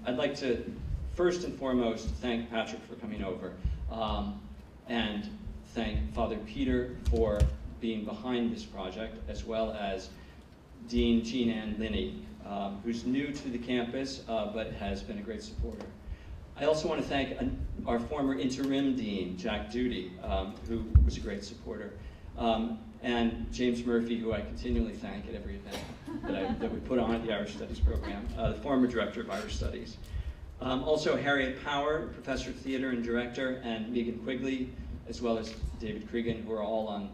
I'd like to first and foremost thank Patrick for coming over, and thank Father Peter for being behind this project, as well as Dean Jean Ann Linney, who's new to the campus, but has been a great supporter. I also want to thank our former interim dean, Jack Duty, who was a great supporter, and James Murphy, who I continually thank at every event that we put on at the Irish Studies program, the former director of Irish Studies. Also Harriet Power, professor of theater and director, and Megan Quigley, as well as David Cregan, who are all on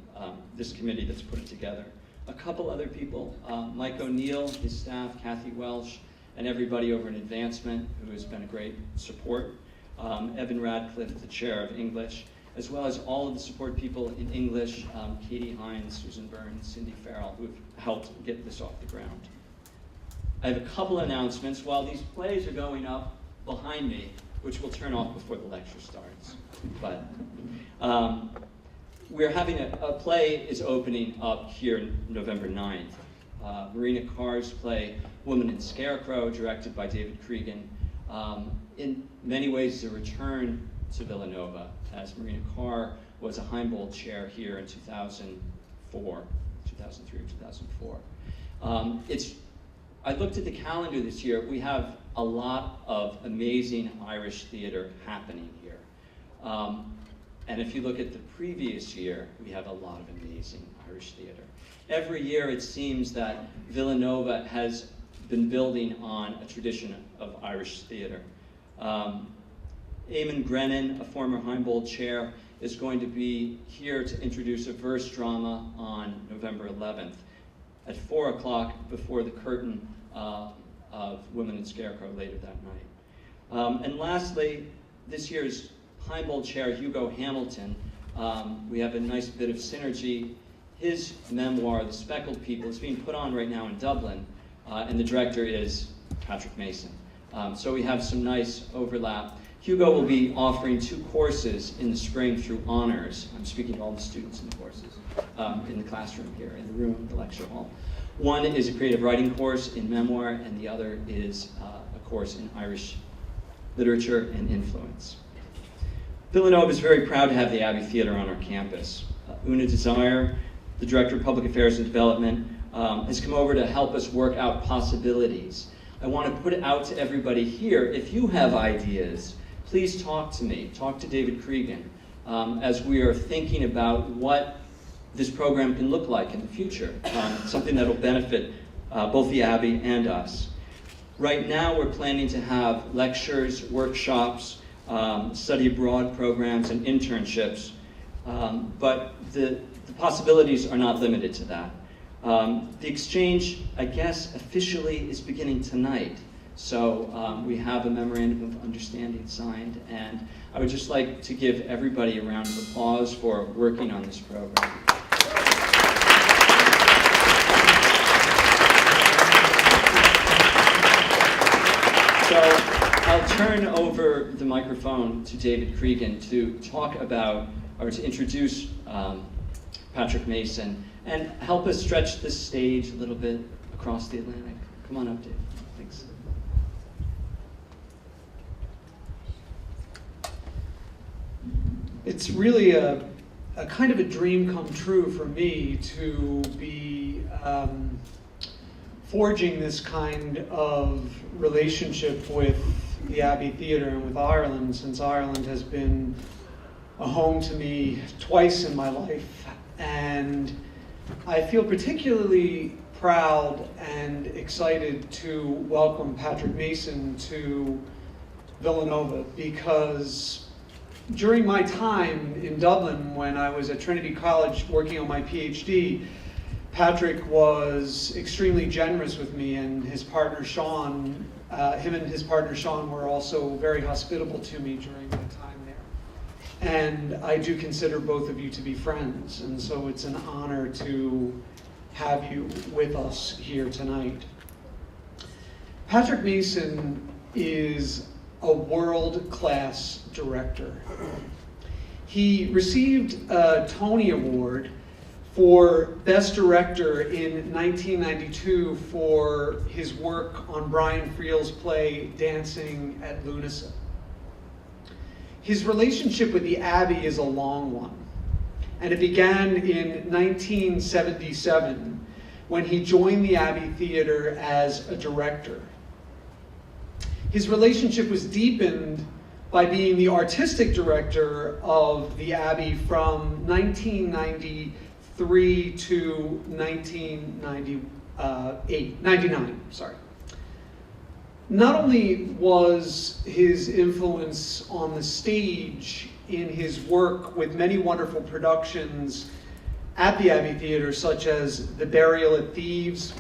this committee that's put it together. A couple other people, Mike O'Neill, his staff, Kathy Welsh, and everybody over in Advancement, who has been a great support. Evan Radcliffe, the chair of English, as well as all of the support people in English, Katie Hines, Susan Burns, Cindy Farrell, who have helped get this off the ground. I have a couple announcements. While these plays are going up behind me, which will turn off before the lecture starts, but we're having a play is opening up here November 9th. Marina Carr's play, Woman and Scarecrow, directed by David Cregan. In many ways, it's a return to Villanova, as Marina Carr was a Heimbold chair here in 2003 or 2004. I looked at the calendar this year. We have a lot of amazing Irish theater happening here. And if you look at the previous year, we have a lot of amazing Irish theater. Every year it seems that Villanova has been building on a tradition of Irish theater. Eamon Grennan, a former Heimbold chair, is going to be here to introduce a verse drama on November 11th at 4 o'clock before the curtain of Women and Scarecrow later that night. And lastly, this year's Heimbold chair, Hugo Hamilton, we have a nice bit of synergy. His memoir, The Speckled People, is being put on right now in Dublin, and the director is Patrick Mason. So we have some nice overlap. Hugo will be offering 2 courses in the spring through honors. I'm speaking to all the students in the courses, in the classroom here, in the room, the lecture hall. One is a creative writing course in memoir, and the other is a course in Irish literature and influence. Villanova is very proud to have the Abbey Theatre on our campus. Una Desire, the Director of Public Affairs and Development, has come over to help us work out possibilities. I want to put it out to everybody here, if you have ideas, please talk to me, talk to David Cregan, as we are thinking about what this program can look like in the future, something that will benefit both the Abbey and us. Right now we're planning to have lectures, workshops, study abroad programs, and internships, but the possibilities are not limited to that. The exchange, I guess, officially is beginning tonight. So we have a memorandum of understanding signed, and I would just like to give everybody a round of applause for working on this program. So I'll turn over the microphone to David Cregan to talk about, or to introduce Patrick Mason and help us stretch this stage a little bit across the Atlantic. Come on up, Dave. Thanks. It's really a kind of a dream come true for me to be forging this kind of relationship with the Abbey Theatre and with Ireland, since Ireland has been a home to me twice in my life. And I feel particularly proud and excited to welcome Patrick Mason to Villanova, because during my time in Dublin when I was at Trinity College working on my PhD, Patrick was extremely generous with me, and his partner Sean, him and his partner Sean were also very hospitable to me during my time there. And I do consider both of you to be friends, and so it's an honor to have you with us here tonight. Patrick Mason is a world-class director. He received a Tony Award for Best Director in 1992 for his work on Brian Friel's play Dancing at Lunasa. His relationship with the Abbey is a long one, and it began in 1977 when he joined the Abbey Theatre as a director. His relationship was deepened by being the artistic director of the Abbey from 1993 to 1999. Not only was his influence on the stage in his work with many wonderful productions at the Abbey Theatre, such as The Burial at Thebes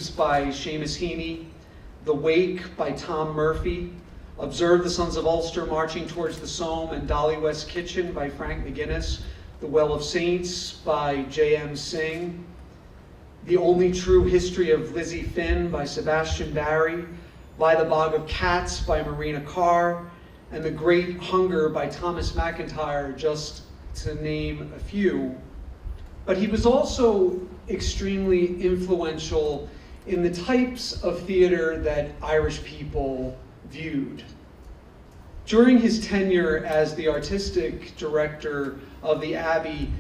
by Seamus Heaney, The Wake by Tom Murphy, Observe the Sons of Ulster Marching Towards the Somme, and Dolly West Kitchen by Frank McGuinness, The Well of Saints by J.M. Singh, The Only True History of Lizzie Finn by Sebastian Barry, By the Bog of Cats by Marina Carr, and The Great Hunger by Thomas McIntyre, just to name a few. But he was also extremely influential in the types of theater that Irish people viewed. During his tenure as the artistic director of the Abbey,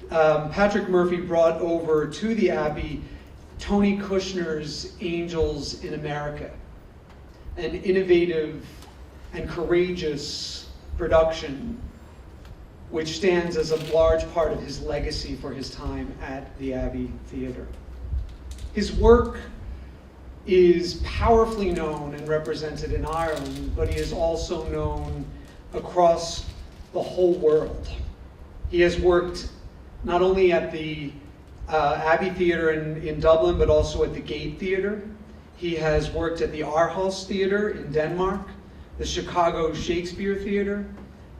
Patrick Murphy brought over to the Abbey Tony Kushner's Angels in America, an innovative and courageous production which stands as a large part of his legacy for his time at the Abbey Theatre. His work is powerfully known and represented in Ireland, but he is also known across the whole world. He has worked not only at the Abbey Theatre in Dublin, but also at the Gate Theatre. He has worked at the Aarhus Theatre in Denmark, the Chicago Shakespeare Theatre,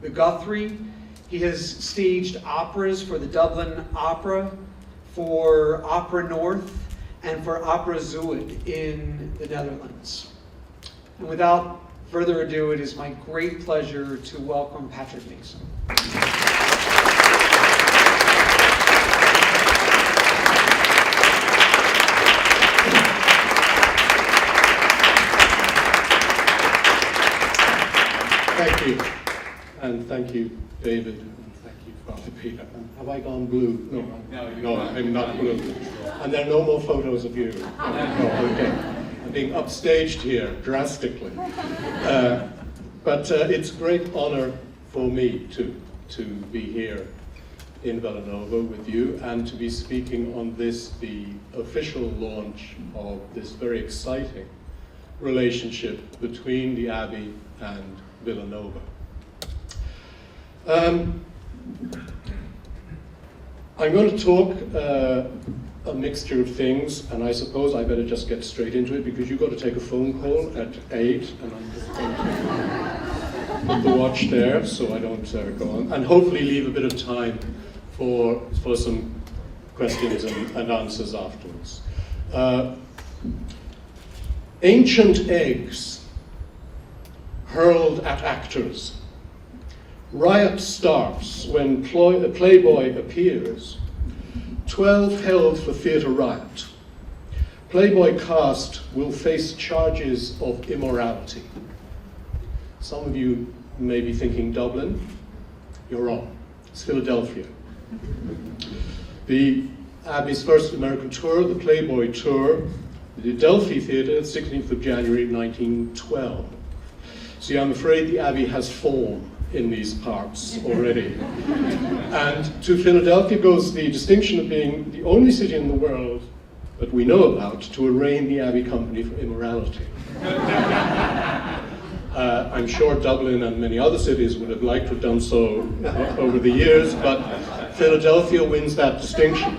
the Guthrie. He has staged operas for the Dublin Opera, for Opera North, and for Opera Zuid in the Netherlands. And without further ado, it is my great pleasure to welcome Patrick Mason. Thank you, and thank you, David, and thank you, Father Peter. And have I gone blue? No, I'm not blue. And there are no more photos of you. No, okay. I'm being upstaged here drastically. But it's a great honor for me to be here in Villanova with you and to be speaking on this, the official launch of this very exciting relationship between the Abbey and Villanova. I'm going to talk a mixture of things, and I suppose I better just get straight into it because you've got to take a phone call at 8, and I'm just going to put the watch there so I don't go on, and hopefully leave a bit of time for some questions and answers afterwards. Ancient eggs hurled at actors. Riot starts when a playboy appears. 12 held for theatre riot. Playboy cast will face charges of immorality. Some of you may be thinking Dublin. You're wrong. It's Philadelphia. The Abbey's first American tour, the Playboy Tour, the Adelphi Theatre, 16th of January 1912. See, I'm afraid the Abbey has form in these parts already. And to Philadelphia goes the distinction of being the only city in the world that we know about to arraign the Abbey Company for immorality. I'm sure Dublin and many other cities would have liked to have done so over the years, but Philadelphia wins that distinction.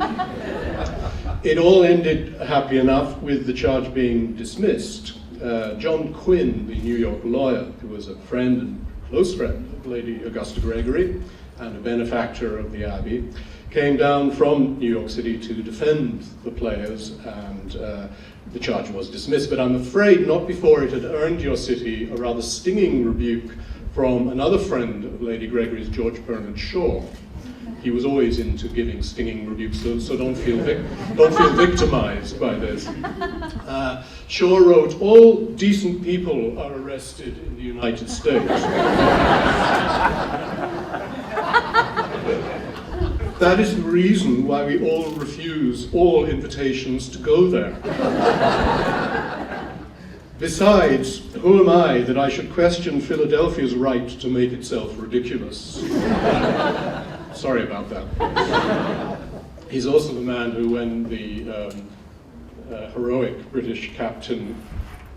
It all ended happy enough with the charge being dismissed. John Quinn, the New York lawyer, who was a friend and close friend of Lady Augusta Gregory and a benefactor of the Abbey, came down from New York City to defend the players, and the charge was dismissed. But I'm afraid not before it had earned your city a rather stinging rebuke from another friend of Lady Gregory's, George Bernard Shaw. he was always into giving stinging rebukes, so don't feel victimized by this. Shaw wrote, "All decent people are arrested in the United States." That is the reason why we all refuse all invitations to go there. Besides, who am I that I should question Philadelphia's right to make itself ridiculous? Sorry about that. He's also the man who, when the heroic British Captain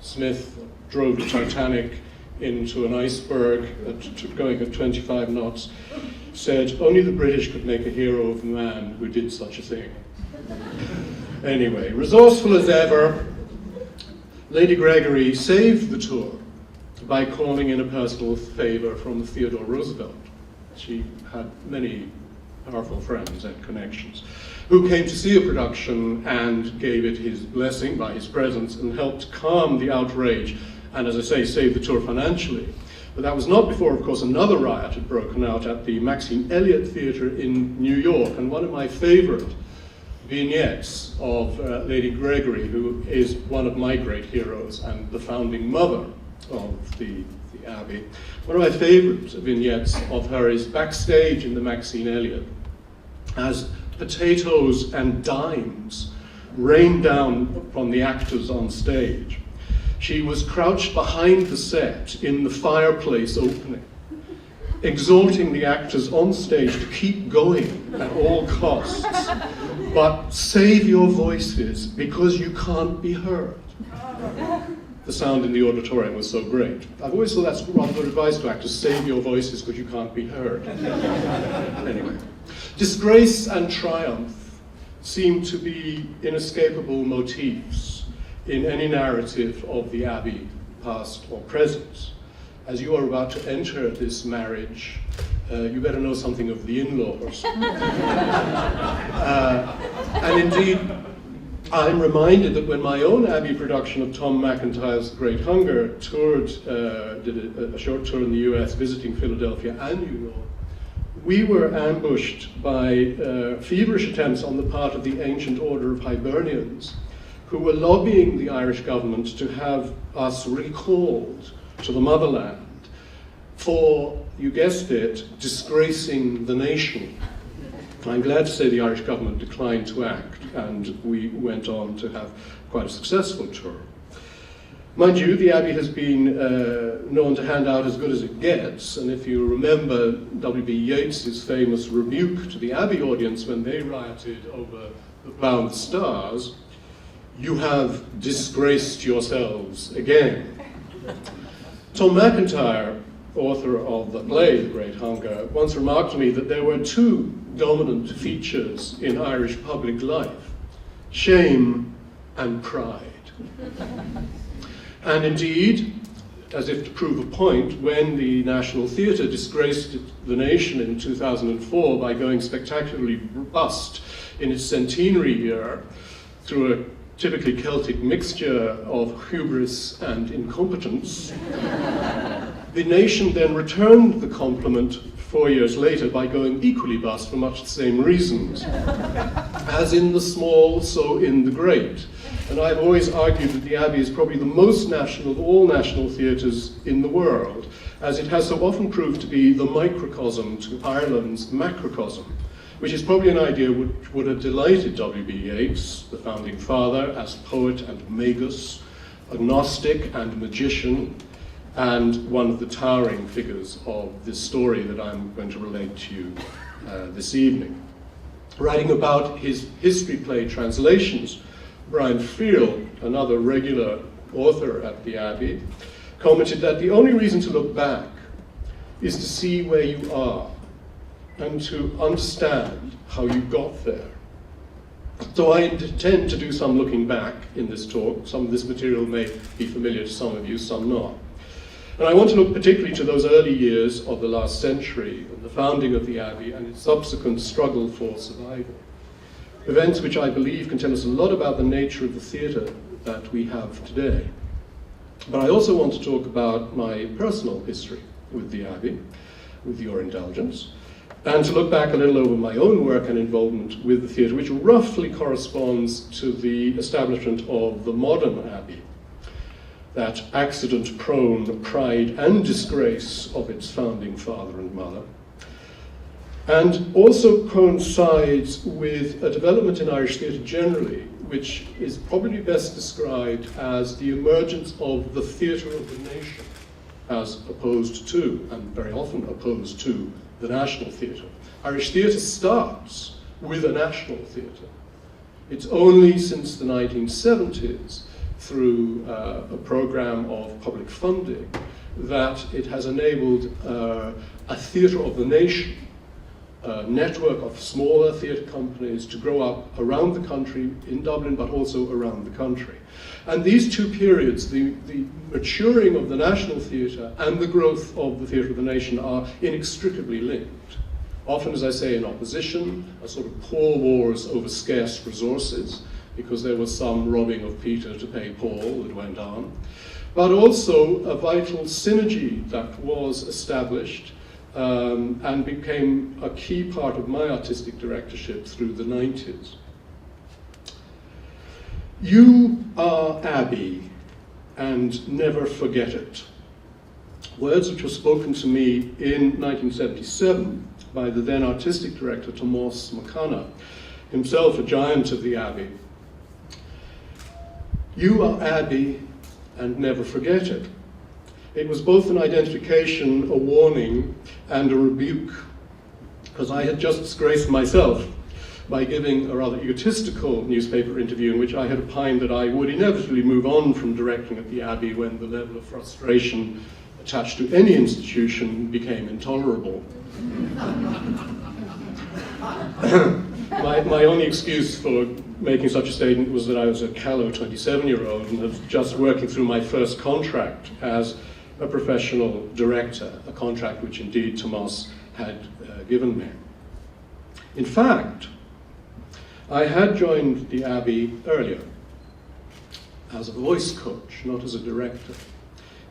Smith drove the Titanic into an iceberg going at 25 knots, said only the British could make a hero of the man who did such a thing. Anyway, resourceful as ever, Lady Gregory saved the tour by calling in a personal favor from Theodore Roosevelt. She had many powerful friends and connections who came to see a production and gave it his blessing by his presence and helped calm the outrage and, as I say, save the tour financially. But that was not before, of course, another riot had broken out at the Maxine Elliott Theatre in New York, and one of my favorite vignettes of Lady Gregory, who is one of my great heroes and the founding mother of the Abbey. One of my favorite vignettes of her is backstage in the Maxine Elliott as potatoes and dimes rain down upon the actors on stage. She was crouched behind the set in the fireplace opening, exhorting the actors on stage to keep going at all costs, but save your voices because you can't be heard. The sound in the auditorium was so great. I've always thought that's rather good advice to actors: save your voices because you can't be heard. Anyway, disgrace and triumph seem to be inescapable motifs in any narrative of the Abbey, past or present. As you are about to enter this marriage, you better know something of the in-laws. And indeed, I'm reminded that when my own Abbey production of Tom McIntyre's Great Hunger did a short tour in the US, visiting Philadelphia and New York, we were ambushed by feverish attempts on the part of the ancient order of Hibernians, who were lobbying the Irish government to have us recalled to the motherland for, you guessed it, disgracing the nation. I'm glad to say the Irish government declined to act, and we went on to have quite a successful tour. Mind you, the Abbey has been known to hand out as good as it gets, and if you remember W.B. Yeats's famous rebuke to the Abbey audience when they rioted over the Bound Stars, "You have disgraced yourselves again." Tom McIntyre, author of the play The Great Hunger, once remarked to me that there were two dominant features in Irish public life: shame and pride. And indeed, as if to prove a point, when the National Theatre disgraced the nation in 2004 by going spectacularly bust in its centenary year through a typically Celtic mixture of hubris and incompetence, the nation then returned the compliment 4 years later by going equally bust for much the same reasons. As in the small, so in the great. And I've always argued that the Abbey is probably the most national of all national theatres in the world, as it has so often proved to be the microcosm to Ireland's macrocosm, which is probably an idea which would have delighted W.B. Yeats, the founding father, as poet and magus, agnostic and magician, and one of the towering figures of this story that I'm going to relate to you this evening. Writing about his history play translations, Brian Field, another regular author at the Abbey, commented that the only reason to look back is to see where you are and to understand how you got there. So I intend to do some looking back in this talk. Some of this material may be familiar to some of you, some not. And I want to look particularly to those early years of the last century, and the founding of the Abbey and its subsequent struggle for survival. Events which I believe can tell us a lot about the nature of the theatre that we have today. But I also want to talk about my personal history with the Abbey, with your indulgence, and to look back a little over my own work and involvement with the theatre, which roughly corresponds to the establishment of the modern Abbey, that accident-prone pride and disgrace of its founding father and mother, and also coincides with a development in Irish theatre generally, which is probably best described as the emergence of the theatre of the nation, as opposed to, and very often opposed to, the national theatre. Irish theatre starts with a national theatre. It's only since the 1970s, through a program of public funding, that it has enabled a theatre of the nation, a network of smaller theatre companies to grow up around the country, in Dublin, but also around the country. And these two periods, the maturing of the national theatre and the growth of the theatre of the nation, are inextricably linked. Often, as I say, in opposition, a sort of poor wars over scarce resources, because there was some robbing of Peter to pay Paul that went on, but also a vital synergy that was established and became a key part of my artistic directorship through the 90s. You are Abbey, and never forget it. Words which were spoken to me in 1977 by the then artistic director, Tomás McConaughey, himself a giant of the Abbey. You are Abbey, and never forget it. It was both an identification, a warning, and a rebuke, because I had just disgraced myself by giving a rather egotistical newspaper interview in which I had opined that I would inevitably move on from directing at the Abbey when the level of frustration attached to any institution became intolerable. My only excuse for making such a statement was that I was a callow 27-year-old and was just working through my first contract as a professional director, a contract which indeed Tomás had given me. In fact, I had joined the Abbey earlier as a voice coach, not as a director.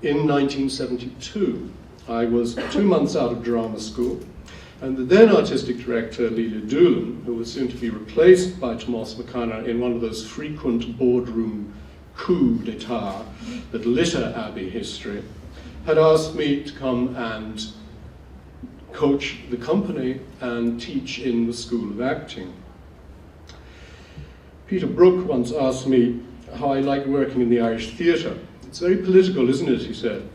In 1972, I was 2 months out of drama school, and the then artistic director, Leila Doolan, who was soon to be replaced by Tomás McConaughey in one of those frequent boardroom coups d'etat that litter Abbey history, had asked me to come and coach the company and teach in the School of Acting. Peter Brook once asked me how I liked working in the Irish theatre. It's very political, isn't it, he said.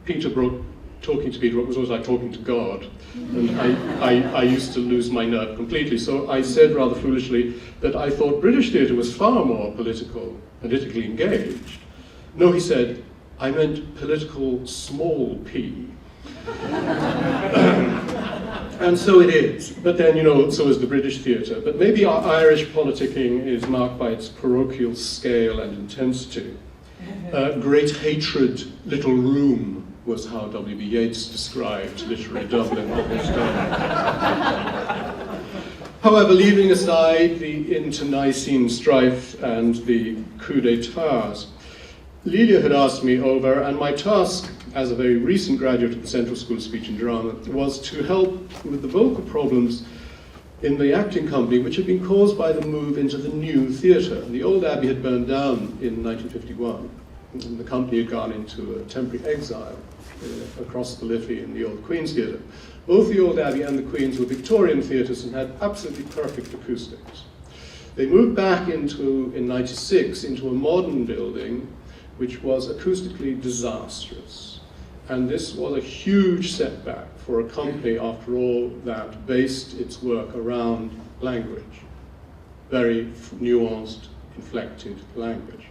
Peter Brook, talking to Peter Brook was always like talking to God, and I used to lose my nerve completely. So I said rather foolishly that I thought British theatre was far more politically engaged. No, he said, I meant political small p. And so it is. But then, you know, so is the British theatre. But maybe our Irish politicking is marked by its parochial scale and intensity. Great hatred, little room was how W.B. Yeats described literary Dublin at this time. However, leaving aside the internecine strife and the coup d'etats, Leila had asked me over, and my task as a very recent graduate of the Central School of Speech and Drama was to help with the vocal problems in the acting company, which had been caused by the move into the new theatre. The old Abbey had burned down in 1951, and the company had gone into a temporary exile across the Liffey in the old Queen's Theatre. Both the old Abbey and the Queen's were Victorian theatres and had absolutely perfect acoustics. They moved back in '96 into a modern building which was acoustically disastrous. And this was a huge setback for a company, after all, that based its work around language. Very nuanced, inflected language.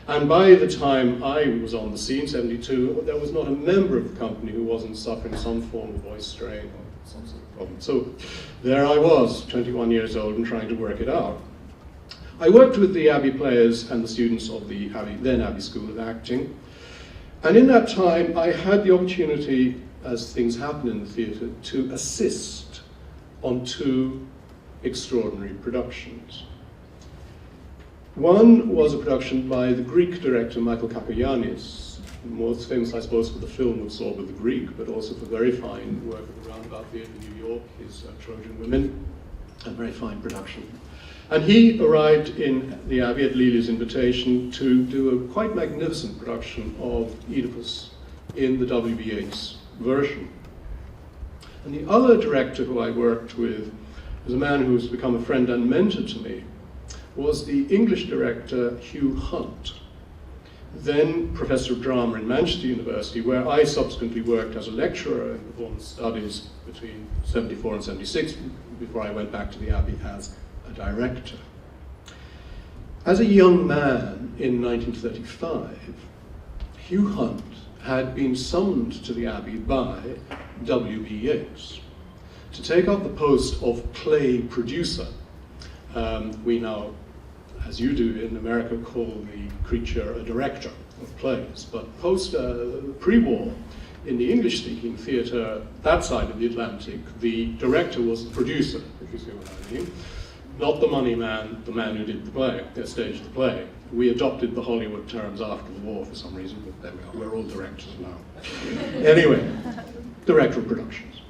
And by the time I was on the scene, 72, there was not a member of the company who wasn't suffering some form of voice strain or some sort of problem. So there I was, 21 years old, and trying to work it out. I worked with the Abbey players and the students of the then Abbey School of Acting. And in that time, I had the opportunity, as things happen in the theatre, to assist on 2 extraordinary productions. One was a production by the Greek director Michael Kakoyannis, most famous, I suppose, for the film we saw with the Greek, but also for very fine work at the Roundabout Theatre in New York, his Trojan Women, a very fine production. And he arrived in the Abbey at Lely's invitation to do a quite magnificent production of Oedipus in the W.B. Yeats version. And the other director who I worked with was a man who's become a friend and mentor to me, was the English director Hugh Hunt, then Professor of Drama in Manchester University, where I subsequently worked as a lecturer in performance studies between 74 and 76, before I went back to the Abbey as a director. As a young man in 1935, Hugh Hunt had been summoned to the Abbey by W.B. Yeats to take up the post of play producer. We now, as you do in America, call the creature a director of plays, but pre-war, in the English-speaking theatre, that side of the Atlantic, the director was the producer, if you see what I mean. Not the money man, the man who did the play, staged the play. We adopted the Hollywood terms after the war for some reason, but there we are, we're all directors now. Anyway, director of productions.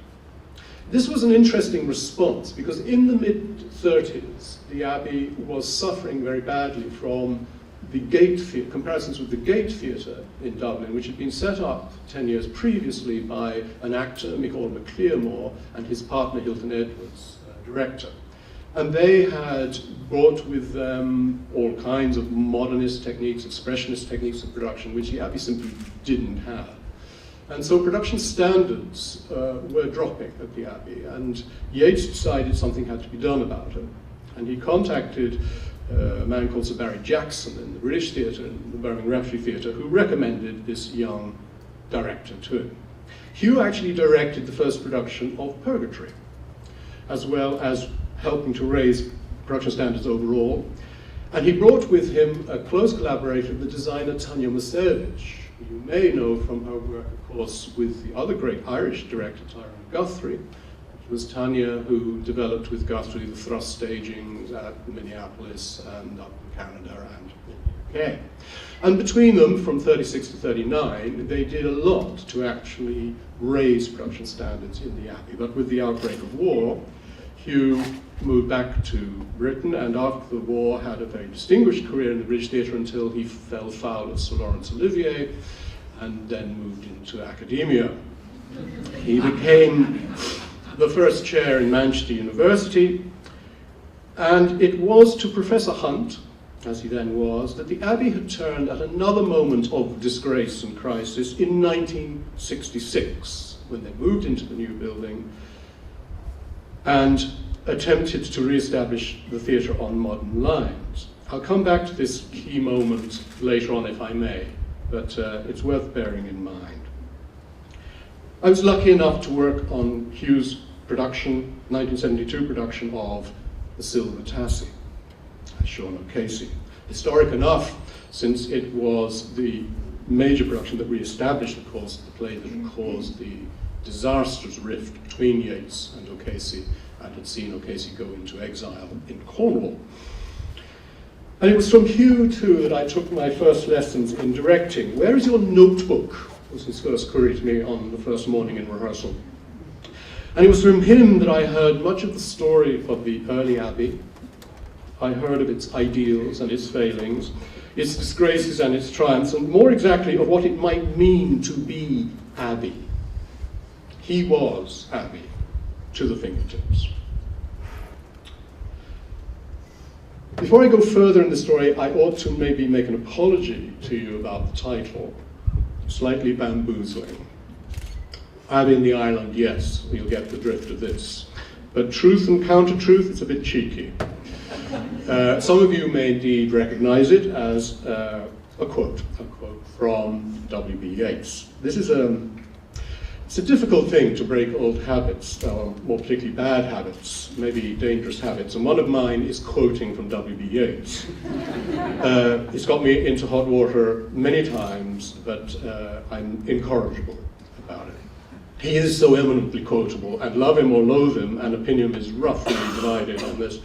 This was an interesting response, because in the mid-30s, the Abbey was suffering very badly from the Gate Theatre, comparisons with the Gate Theatre in Dublin, which had been set up 10 years previously by an actor, Michael McLearmore, and his partner, Hilton Edwards, director. And they had brought with them all kinds of modernist techniques, expressionist techniques of production, which the Abbey simply didn't have. And so production standards were dropping at the Abbey, and Yeats decided something had to be done about it. And he contacted a man called Sir Barry Jackson in the British Theatre, in the Birmingham Repertory Theatre, who recommended this young director to him. Hugh actually directed the first production of Purgatory, as well as helping to raise production standards overall. And he brought with him a close collaborator, the designer Tanya Masevich. You may know from her work, of course, with the other great Irish director, Tyrone Guthrie. It was Tanya who developed with Guthrie the thrust stagings at Minneapolis and up in Canada and in the UK. And between them, from 36 to 39, they did a lot to actually raise production standards in the Abbey. But with the outbreak of war, Hugh moved back to Britain, and after the war had a very distinguished career in the British Theatre until he fell foul of Sir Laurence Olivier and then moved into academia. He became the first chair in Manchester University, and it was to Professor Hunt, as he then was, that the Abbey had turned at another moment of disgrace and crisis in 1966, when they moved into the new building and attempted to re-establish the theatre on modern lines. I'll come back to this key moment later on, if I may, but it's worth bearing in mind. I was lucky enough to work on Hugh's production, 1972 production of The Silver Tassie, as Sean O'Casey. Historic enough, since it was the major production that re-established, of course, the play that caused the disastrous rift between Yeats and O'Casey, and had seen O'Casey go into exile in Cornwall. And it was from Hugh, too, that I took my first lessons in directing. "Where is your notebook?" was his first query to me on the first morning in rehearsal. And it was from him that I heard much of the story of the early Abbey. I heard of its ideals and its failings, its disgraces and its triumphs, and more exactly of what it might mean to be Abbey. He was Abbey to the fingertips. Before I go further in the story, I ought to maybe make an apology to you about the title, slightly bamboozling. Abbey in the Island, yes, you'll get the drift of this. But truth and counter-truth, it's a bit cheeky. Some of you may indeed recognize it as a quote from W.B. Yeats. This is it's a difficult thing to break old habits, or more particularly bad habits, maybe dangerous habits, and one of mine is quoting from W.B. Yeats. It's got me into hot water many times, but I'm incorrigible about it. He is so eminently quotable, and love him or loathe him, and opinion is roughly divided on this.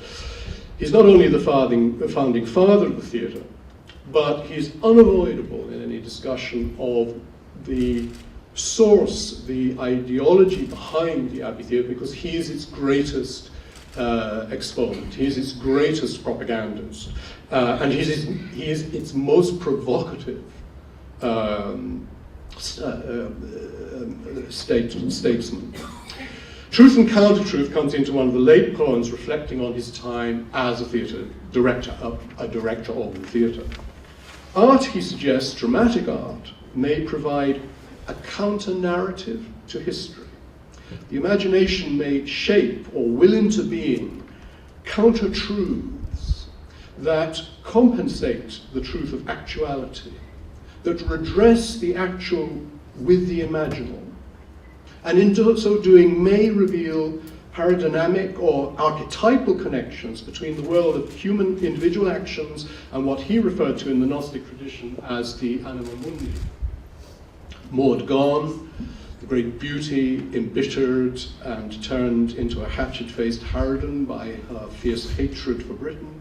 He's not only the founding father of the theatre, but he's unavoidable in any discussion of the source, the ideology behind the Abbey Theatre, because he is its greatest exponent, he is its greatest propagandist, and he is its most provocative statesman. Truth and Counter-Truth comes into one of the late poems reflecting on his time as a theatre director, a director of the theatre. Art, he suggests, dramatic art, may provide a counter-narrative to history. The imagination may shape or will into being counter-truths that compensate the truth of actuality, that redress the actual with the imaginal, and in so doing may reveal paradigmatic or archetypal connections between the world of human individual actions and what he referred to in the Gnostic tradition as the anima mundi. Maud gone, the great beauty embittered and turned into a hatchet-faced harridan by her fierce hatred for Britain,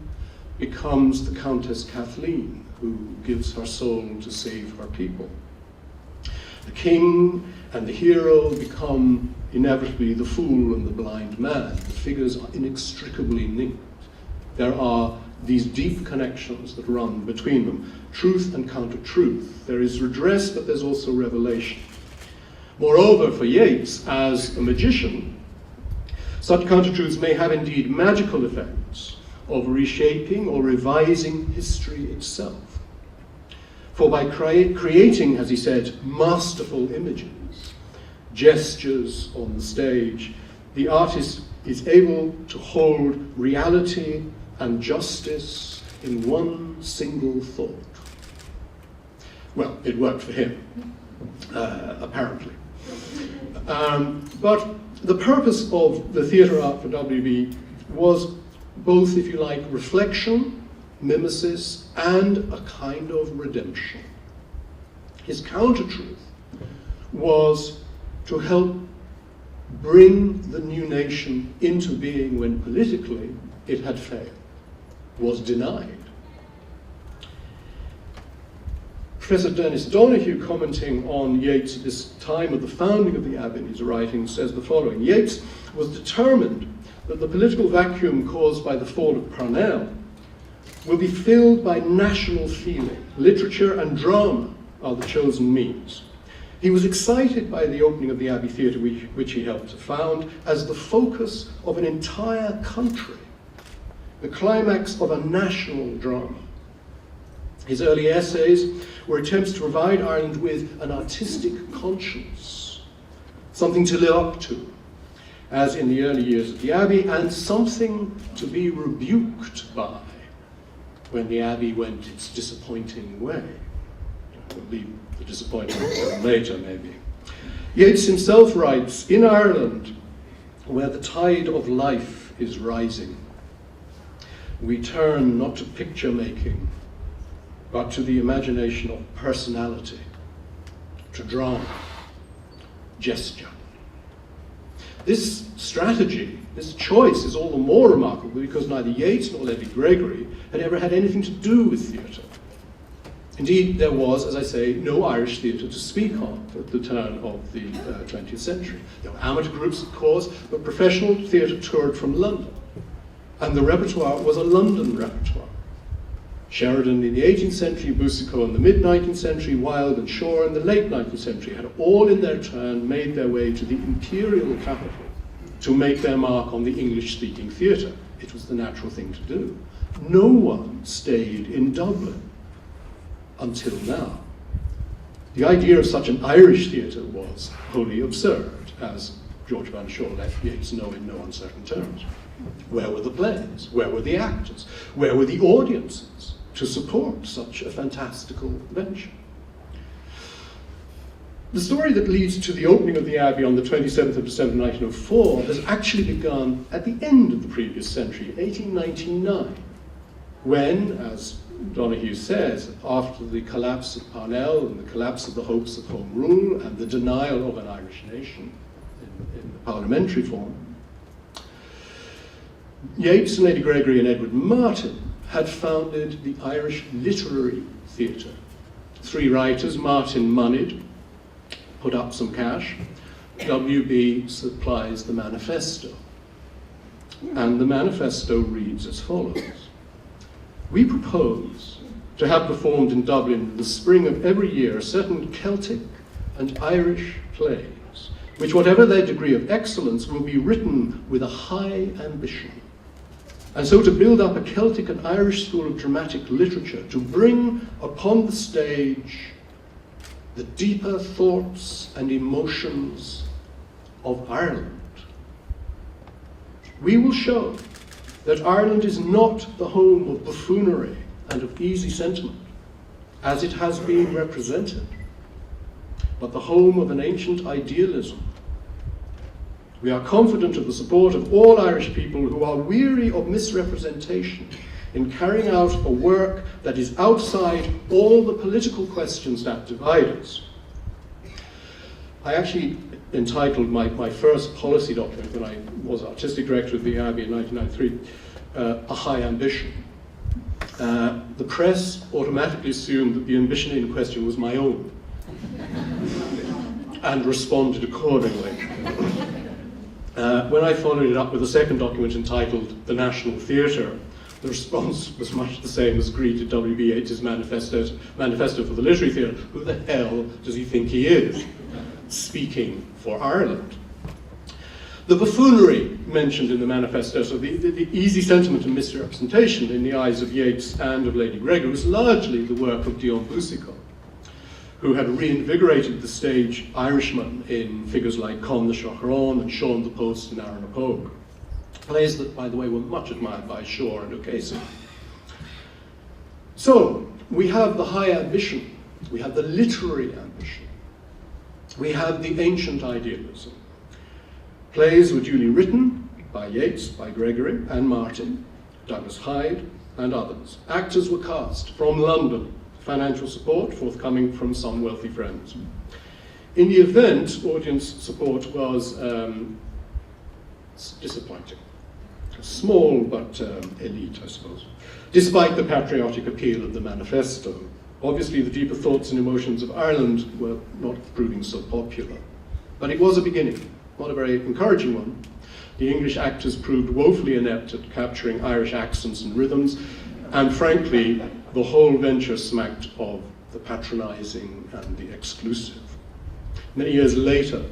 becomes the Countess Kathleen, who gives her soul to save her people. The king and the hero become inevitably the fool and the blind man. The figures are inextricably linked. There are these deep connections that run between them, truth and counter-truth. There is redress, but there's also revelation. Moreover, for Yeats, as a magician, such counter-truths may have indeed magical effects of reshaping or revising history itself. For by creating, as he said, masterful images, gestures on the stage, the artist is able to hold reality and justice in one single thought. Well, it worked for him, apparently. But the purpose of the theatre art for WB was both, if you like, reflection, mimesis, and a kind of redemption. His counter-truth was to help bring the new nation into being when politically it had failed, was denied. Professor Dennis Donoghue, commenting on Yeats at this time of the founding of the Abbey in his writings, says the following: Yeats was determined that the political vacuum caused by the fall of Parnell will be filled by national feeling. Literature and drama are the chosen means. He was excited by the opening of the Abbey Theatre, which he helped to found, as the focus of an entire country, the climax of a national drama. His early essays were attempts to provide Ireland with an artistic conscience, something to live up to, as in the early years of the Abbey, and something to be rebuked by when the Abbey went its disappointing way. We'll leave the disappointment for later, maybe. Yeats himself writes, "In Ireland, where the tide of life is rising, we turn not to picture making, but to the imagination of personality, to drama, gesture." This strategy, this choice, is all the more remarkable because neither Yeats nor Lady Gregory had ever had anything to do with theatre. Indeed, there was, as I say, no Irish theatre to speak of at the turn of the 20th century. There were amateur groups, of course, but professional theatre toured from London, and the repertoire was a London repertoire. Sheridan in the 18th century, Boucicault in the mid-19th century, Wilde and Shaw in the late 19th century had all in their turn made their way to the imperial capital to make their mark on the English-speaking theatre. It was the natural thing to do. No one stayed in Dublin until now. The idea of such an Irish theatre was wholly absurd, as George Van Shaw let Yeats know in no uncertain terms. Where were the plays? Where were the actors? Where were the audiences to support such a fantastical venture? The story that leads to the opening of the Abbey on the 27th of December 1904 has actually begun at the end of the previous century, 1899, when, as Donoghue says, after the collapse of Parnell and the collapse of the hopes of Home Rule and the denial of an Irish nation in the parliamentary form, Yeats and Lady Gregory and Edward Martyn had founded the Irish Literary Theatre, 3 writers, Martin moneyed, put up some cash. WB supplies the manifesto. And the manifesto reads as follows. We propose to have performed in Dublin in the spring of every year certain Celtic and Irish plays, which, whatever their degree of excellence, will be written with a high ambition. And so to build up a Celtic and Irish school of dramatic literature, to bring upon the stage the deeper thoughts and emotions of Ireland. We will show that Ireland is not the home of buffoonery and of easy sentiment, as it has been represented, but the home of an ancient idealism. We are confident of the support of all Irish people who are weary of misrepresentation in carrying out a work that is outside all the political questions that divide us. I actually entitled my first policy document when I was artistic director of the Abbey in 1993, A High Ambition. The press automatically assumed that the ambition in question was my own and responded accordingly. When I followed it up with a second document entitled The National Theatre, the response was much the same as greeted W.B.Yeats's manifesto for the Literary Theatre. Who the hell does he think he is? Speaking for Ireland. The buffoonery mentioned in the manifesto, so the easy sentiment and misrepresentation in the eyes of Yeats and of Lady Gregory, was largely the work of Dion Boucicault, who had reinvigorated the stage Irishman in figures like Con the Shocharon and Sean the Post and Aaron O'Pogue. Plays that, by the way, were much admired by Shaw and O'Casey. So, we have the high ambition, we have the literary ambition, we have the ancient idealism. Plays were duly written by Yeats, by Gregory and Martin, Douglas Hyde and others. Actors were cast from London, financial support forthcoming from some wealthy friends. In the event, audience support was disappointing. Small but elite, I suppose, despite the patriotic appeal of the manifesto. Obviously, the deeper thoughts and emotions of Ireland were not proving so popular. But it was a beginning, not a very encouraging one. The English actors proved woefully inept at capturing Irish accents and rhythms, and frankly, the whole venture smacked of the patronizing and the exclusive. Many years later,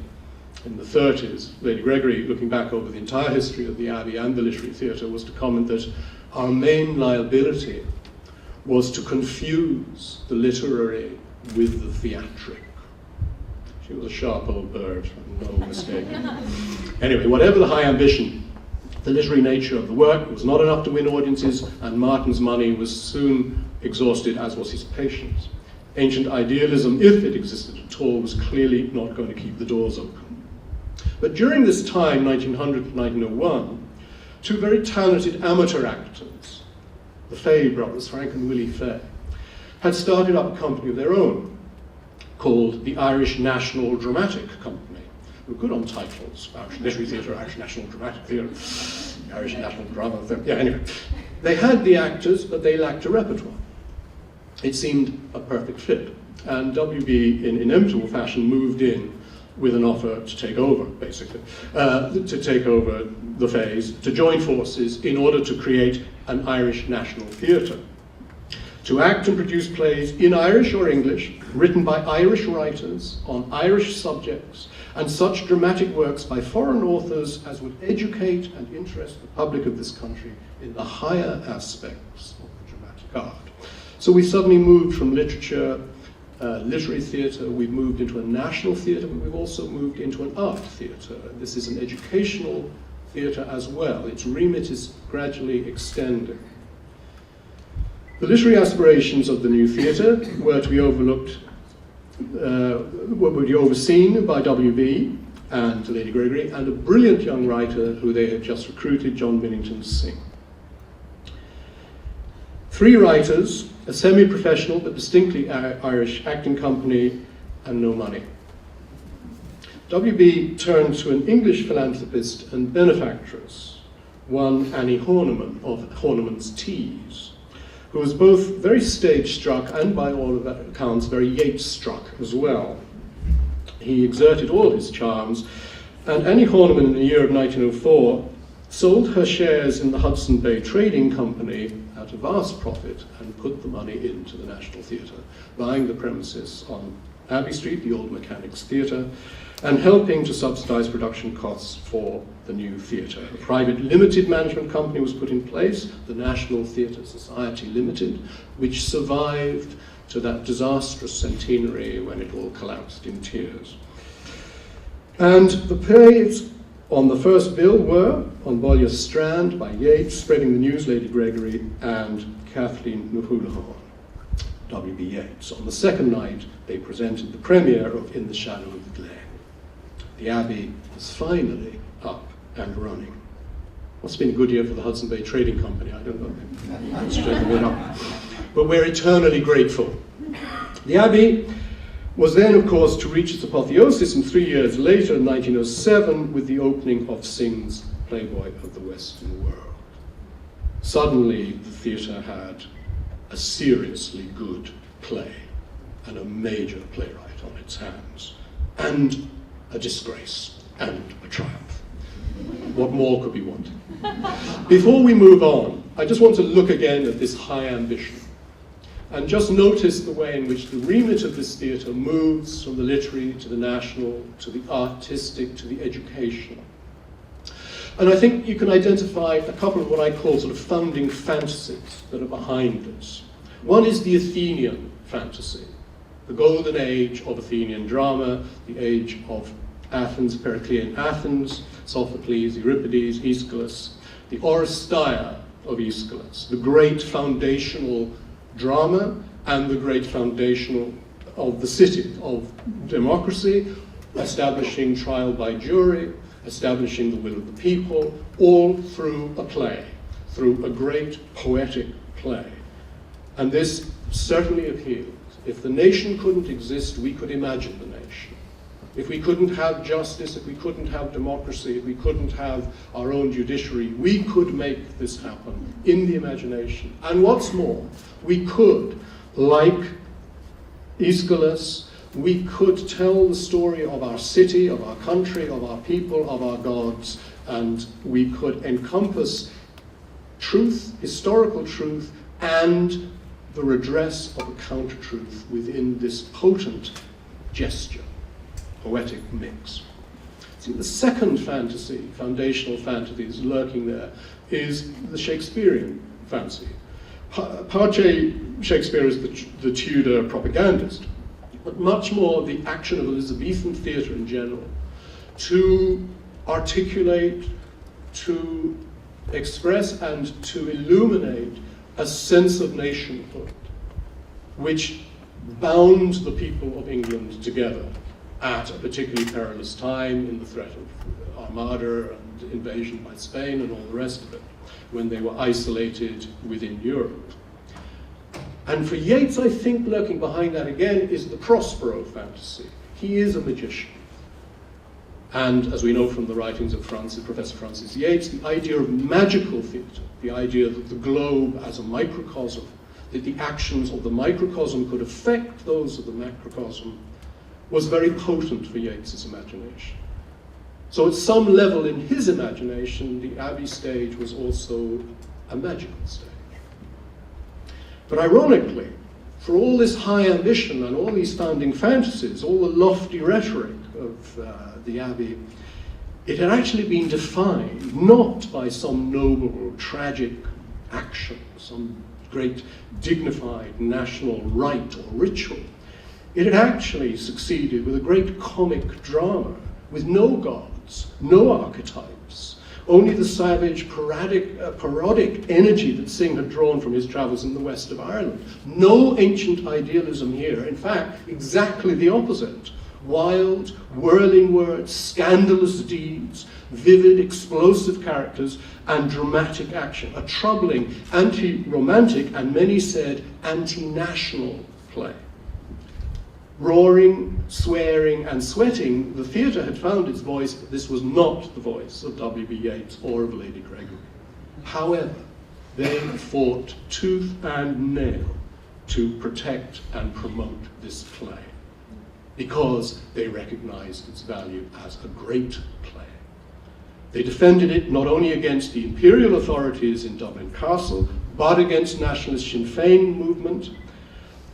in the 30s, Lady Gregory, looking back over the entire history of the Abbey and the Literary Theatre, was to comment that our main liability was to confuse the literary with the theatric. She was a sharp old bird, no mistake. Anyway, whatever the high ambition, the literary nature of the work was not enough to win audiences, and Martin's money was soon exhausted, as was his patience. Ancient idealism, if it existed at all, was clearly not going to keep the doors open. But during this time, 1900 to 1901, 2 very talented amateur actors, the Fay brothers, Frank and Willie Fay, had started up a company of their own called the Irish National Dramatic Company. They were good on titles: Irish Literary Theatre, Irish National Dramatic Theatre, Irish National Drama Theatre. Yeah, anyway. They had the actors, but they lacked a repertoire. It seemed a perfect fit. And WB, in inimitable fashion, moved in with an offer to take over, basically, to take over the Fays, to join forces in order to create an Irish National Theatre, to act and produce plays in Irish or English, written by Irish writers on Irish subjects, and such dramatic works by foreign authors as would educate and interest the public of this country in the higher aspects of the dramatic art. So we suddenly moved from literature, literary theatre, we've moved into a national theatre, but we've also moved into an art theatre. This is an educational theatre as well. Its remit is gradually extending. The literary aspirations of the new theatre were to be overseen by WB and Lady Gregory and a brilliant young writer who they had just recruited, John Millington Synge. 3 writers, a semi-professional but distinctly Irish acting company, and no money. WB turned to an English philanthropist and benefactress, one Annie Horniman of Horniman's Teas, who was both very stage-struck and, by all of accounts, very Yeats-struck as well. He exerted all his charms, and Annie Horniman, in the year of 1904, sold her shares in the Hudson Bay Trading Company at a vast profit and put the money into the National Theatre, buying the premises on Abbey Street, the old Mechanics Theatre, and helping to subsidize production costs for the new theatre. A private limited management company was put in place, the National Theatre Society Limited, which survived to that disastrous centenary when it all collapsed in tears. And the plays on the first bill were On Bolyas Strand by Yeats, Spreading the News, Lady Gregory, and Kathleen Nuhulahan, W.B. Yeats. On the second night, they presented the premiere of In the Shadow of the Glen. The Abbey was finally up and running. Must have been a good year for the Hudson Bay Trading Company, I don't know. Let's check it up. But we're eternally grateful. The Abbey was then, of course, to reach its apotheosis, and 3 years later, in 1907, with the opening of Synge's Playboy of the Western World. Suddenly, the theatre had a seriously good play and a major playwright on its hands, and a disgrace and a triumph. What more could be wanted? Before we move on, I just want to look again at this high ambition and just notice the way in which the remit of this theatre moves from the literary to the national, to the artistic, to the educational. And I think you can identify a couple of what I call sort of founding fantasies that are behind this. One is the Athenian fantasy, the golden age of Athenian drama, the age of Athens, Periclean Athens, Sophocles, Euripides, Aeschylus, the Oresteia of Aeschylus, the great foundational drama and the great foundational of the city, of democracy, establishing trial by jury, establishing the will of the people, all through a play, through a great poetic play. And this certainly appeals. If the nation couldn't exist, we could imagine the nation. If we couldn't have justice, if we couldn't have democracy, if we couldn't have our own judiciary, we could make this happen in the imagination. And what's more, we could, like Aeschylus, we could tell the story of our city, of our country, of our people, of our gods, and we could encompass truth, historical truth, and the redress of a counter-truth within this potent gesture, poetic mix. See, the second fantasy, foundational fantasy is lurking there, is the Shakespearean fancy. Partly Shakespeare is the Tudor propagandist, but much more the action of Elizabethan theatre in general, to articulate, to express, and to illuminate a sense of nationhood, which bound the people of England together at a particularly perilous time in the threat of Armada and invasion by Spain and all the rest of it, when they were isolated within Europe. And for Yeats, I think lurking behind that again is the Prospero fantasy. He is a magician. And as we know from the writings of Professor Francis Yates, the idea of magical theatre, the idea that the globe as a microcosm, that the actions of the microcosm could affect those of the macrocosm, was very potent for Yeats's imagination. So at some level in his imagination, the Abbey stage was also a magical stage. But ironically, for all this high ambition and all these founding fantasies, all the lofty rhetoric of the Abbey, it had actually been defined not by some noble, tragic action, some great dignified national rite or ritual. It had actually succeeded with a great comic drama, with no gods, no archetypes, only the savage, parodic energy that Synge had drawn from his travels in the west of Ireland. No ancient idealism here, in fact, exactly the opposite. Wild, whirling words, scandalous deeds, vivid, explosive characters, and dramatic action. A troubling, anti-romantic, and many said anti-national play. Roaring, swearing, and sweating, the theatre had found its voice, but this was not the voice of W.B. Yeats or of Lady Gregory. However, They fought tooth and nail to protect and promote this play because they recognized its value as a great play. They defended it not only against the imperial authorities in Dublin Castle, but against nationalist Sinn Féin movement,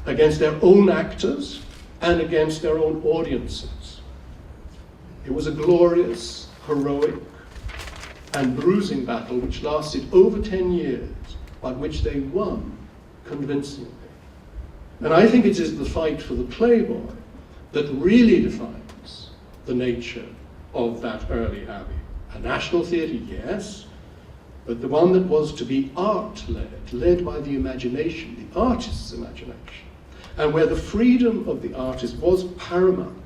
against their own actors, and against their own audiences. It was a glorious, heroic, and bruising battle which lasted over 10 years, but which they won convincingly. And I think it is the fight for the Playboy that really defines the nature of that early Abbey. A national theatre, yes, but the one that was to be art-led, led by the imagination, the artist's imagination, and where the freedom of the artist was paramount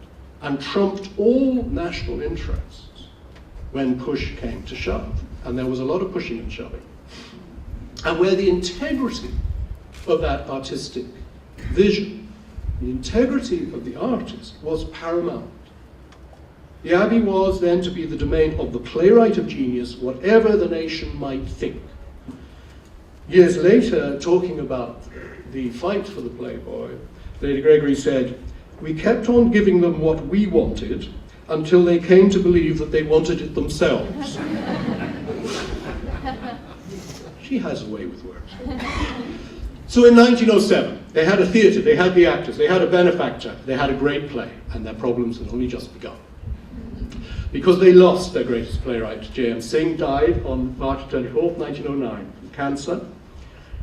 and trumped all national interests when push came to shove. And there was a lot of pushing and shoving. And where the integrity of that artistic vision, the integrity of the artist was paramount. The Abbey was then to be the domain of the playwright of genius, whatever the nation might think. Years later, talking about the fight for the Playboy, Lady Gregory said, "We kept on giving them what we wanted until they came to believe that they wanted it themselves." She has a way with words. So in 1907, they had a theatre, they had the actors, they had a benefactor, they had a great play, and their problems had only just begun. Because they lost their greatest playwright, J.M. Singh, died on March 24th, 1909, from cancer.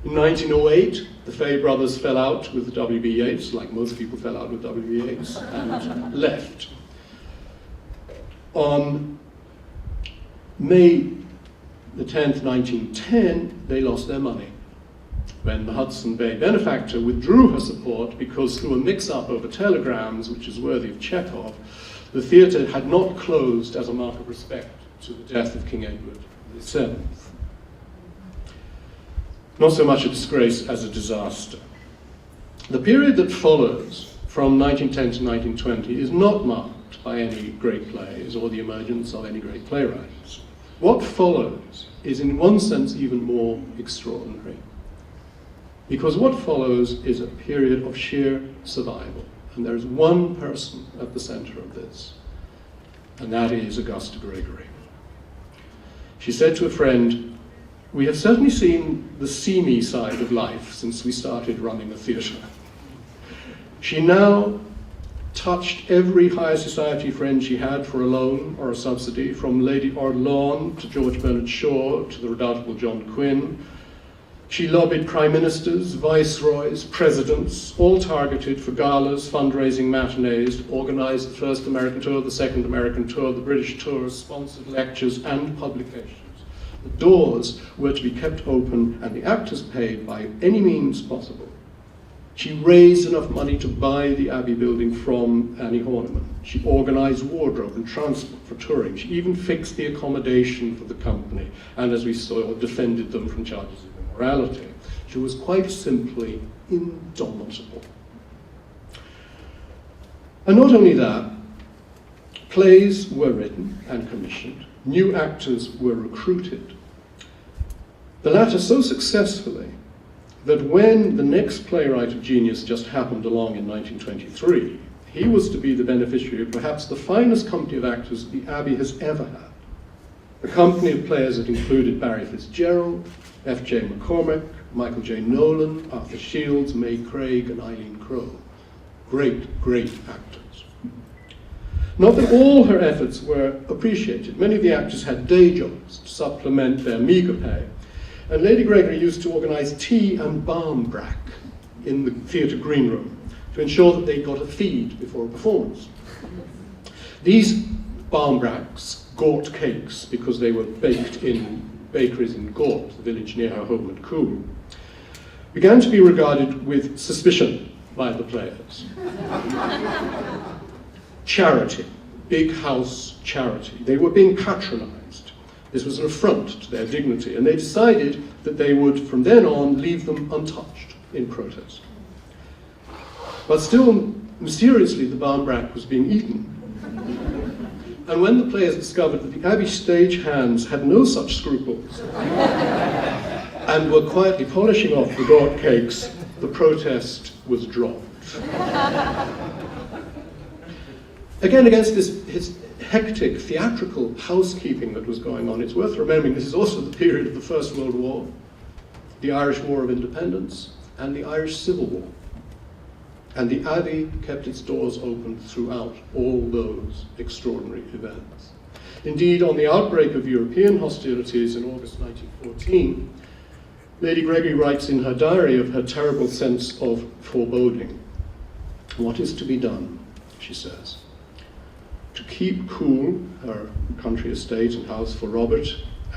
In 1908, the Fay brothers fell out with W.B. Yeats, like most people fell out with W.B. Yeats, and left. On May the 10th, 1910, they lost their money when the Hudson Bay benefactor withdrew her support because through a mix-up over telegrams, which is worthy of Chekhov, the theatre had not closed as a mark of respect to the death of King Edward VII. Not so much a disgrace as a disaster. The period that follows from 1910 to 1920 is not marked by any great plays or the emergence of any great playwrights. What follows is in one sense even more extraordinary, because what follows is a period of sheer survival. And there's one person at the center of this, and that is Augusta Gregory. She said to a friend, "We have certainly seen the seamy side of life since we started running a theatre." She now touched every higher society friend she had for a loan or a subsidy, from Lady Orlawn to George Bernard Shaw to the redoubtable John Quinn. She lobbied prime ministers, viceroys, presidents, all targeted for galas, fundraising matinees, organized the first American tour, the second American tour, the British tours, sponsored lectures and publications. The doors were to be kept open and the actors paid by any means possible. She raised enough money to buy the Abbey building from Annie Horniman. She organized wardrobe and transport for touring. She even fixed the accommodation for the company and, as we saw, defended them from charges of immorality. She was quite simply indomitable. And not only that, plays were written and commissioned, new actors were recruited, the latter so successfully that when the next playwright of genius just happened along in 1923, he was to be the beneficiary of perhaps the finest company of actors the Abbey has ever had. A company of players that included Barry Fitzgerald, F.J. McCormack, Michael J. Nolan, Arthur Shields, May Craig, and Eileen Crowe. Great, great actors. Not that all her efforts were appreciated. Many of the actors had day jobs to supplement their meagre pay. And Lady Gregory used to organize tea and balm brack in the theatre green room to ensure that they got a feed before a performance. These balm bracks, Gort cakes, because they were baked in bakeries in Gort, the village near her home at Coombe, began to be regarded with suspicion by the players. Charity, big house charity. They were being patronized. This was an affront to their dignity, and they decided that they would, from then on, leave them untouched in protest. But still, mysteriously, the barmbrack was being eaten. And when the players discovered that the Abbey stage hands had no such scruples, and were quietly polishing off the dog cakes, the protest was dropped. Again, against his hectic theatrical housekeeping that was going on, it's worth remembering this is also the period of the First World War, the Irish War of Independence, and the Irish Civil War. And the Abbey kept its doors open throughout all those extraordinary events. Indeed, on the outbreak of European hostilities in August 1914, Lady Gregory writes in her diary of her terrible sense of foreboding. What is to be done, she says, to keep cool her country estate and house for Robert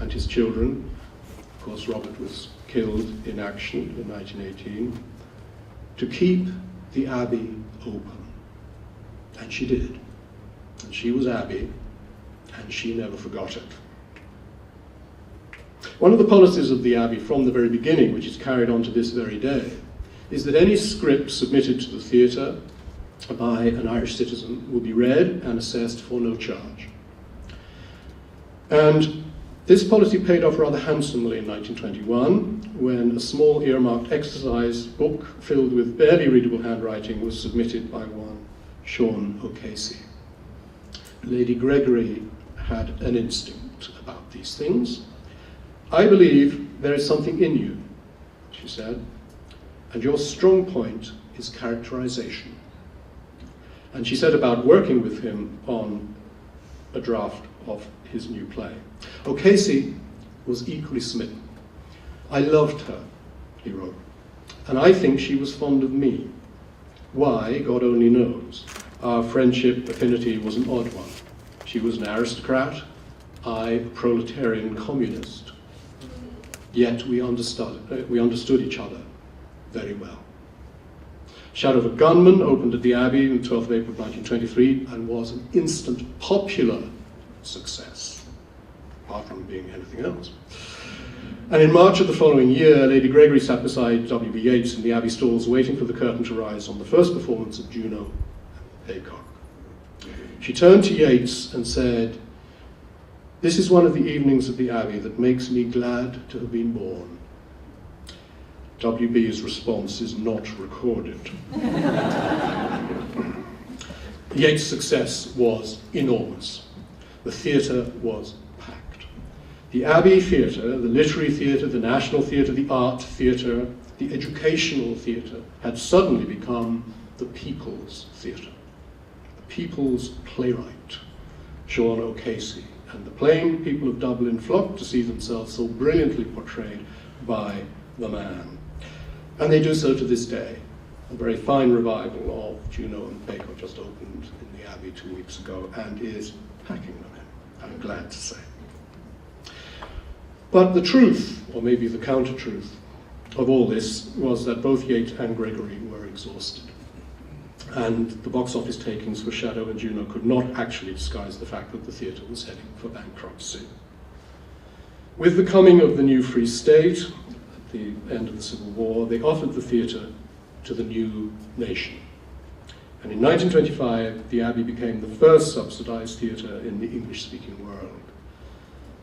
and his children. Of course, Robert was killed in action in 1918. To keep the Abbey open. And she did. And she was Abbey, and she never forgot it. One of the policies of the Abbey from the very beginning, which is carried on to this very day, is that any script submitted to the theatre by an Irish citizen will be read and assessed for no charge. And this policy paid off rather handsomely in 1921, when a small earmarked exercise book filled with barely readable handwriting was submitted by one Sean O'Casey. Lady Gregory had an instinct about these things. I believe there is something in you, she said, and your strong point is characterization. And she set about working with him on a draft of his new play. O'Casey was equally smitten. I loved her, he wrote, and I think she was fond of me. Why, God only knows. Our friendship affinity was an odd one. She was an aristocrat, I a proletarian communist. Yet we understood each other very well. Shadow of a Gunman opened at the Abbey on 12th of April 1923 and was an instant popular success, apart from being anything else. And in March of the following year, Lady Gregory sat beside W.B. Yeats in the Abbey stalls waiting for the curtain to rise on the first performance of Juno and Haycock. She turned to Yeats and said, "This is one of the evenings at the Abbey that makes me glad to have been born." W.B.'s response is not recorded. Yeats' success was enormous. The theatre was packed. The Abbey Theatre, the literary theatre, the national theatre, the art theatre, the educational theatre, had suddenly become the people's theatre. The people's playwright, Sean O'Casey, and the plain people of Dublin flocked to see themselves so brilliantly portrayed by the man. And they do so to this day. A very fine revival of Juno and Haycock just opened in the Abbey 2 weeks ago and is packing them in, I'm glad to say. But the truth, or maybe the counter-truth, of all this was that both Yeats and Gregory were exhausted. And the box office takings for Shadow and Juno could not actually disguise the fact that the theatre was heading for bankruptcy. With the coming of the new Free State, at the end of the Civil War, they offered the theatre to the new nation. And in 1925, the Abbey became the first subsidized theatre in the English-speaking world.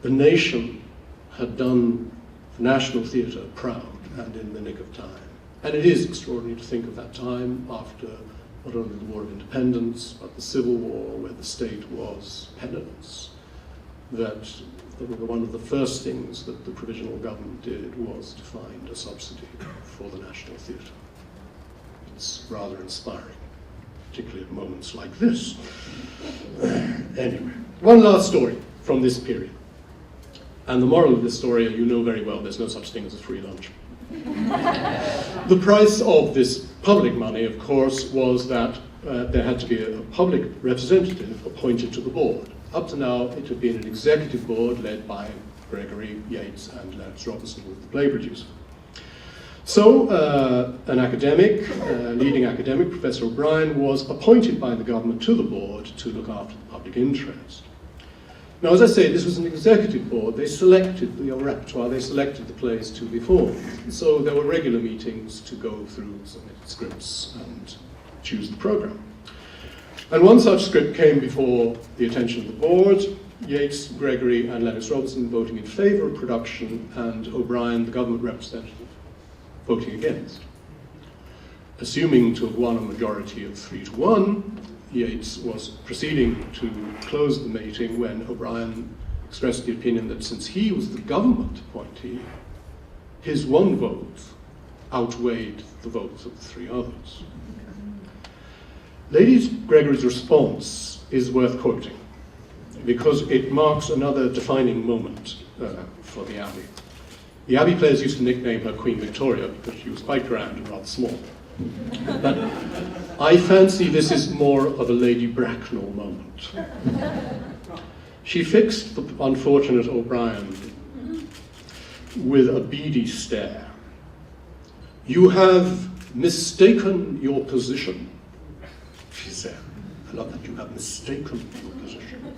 The nation had done the National Theatre proud and in the nick of time. And it is extraordinary to think of that time after not only the War of Independence, but the Civil War, where the state was penance, that one of the first things that the provisional government did was to find a subsidy for the National Theatre. It's rather inspiring, particularly at moments like this. Anyway, one last story from this period. And the moral of this story, you know very well, there's no such thing as a free lunch. The price of this public money, of course, was that there had to be a public representative appointed to the board. Up to now, it had been an executive board led by Gregory, Yeats, and Lance Robinson, with the play producer. So, an academic, leading academic, Professor O'Brien, was appointed by the government to the board to look after the public interest. Now, as I say, this was an executive board. They selected the repertoire, they selected the plays to be formed. So there were regular meetings to go through submitted scripts and choose the program. And one such script came before the attention of the board, Yeats, Gregory, and Lennox Robinson voting in favour of production, and O'Brien, the government representative, voting against. Assuming to have won a majority of 3-1, Yeats was proceeding to close the meeting when O'Brien expressed the opinion that since he was the government appointee, his one vote outweighed the votes of the three others. Lady Gregory's response is worth quoting because it marks another defining moment for the Abbey. The Abbey players used to nickname her Queen Victoria because she was quite grand and rather small. But I fancy this is more of a Lady Bracknell moment. She fixed the unfortunate O'Brien with a beady stare. "You have mistaken your position," she said. I love that, you have mistaken your position.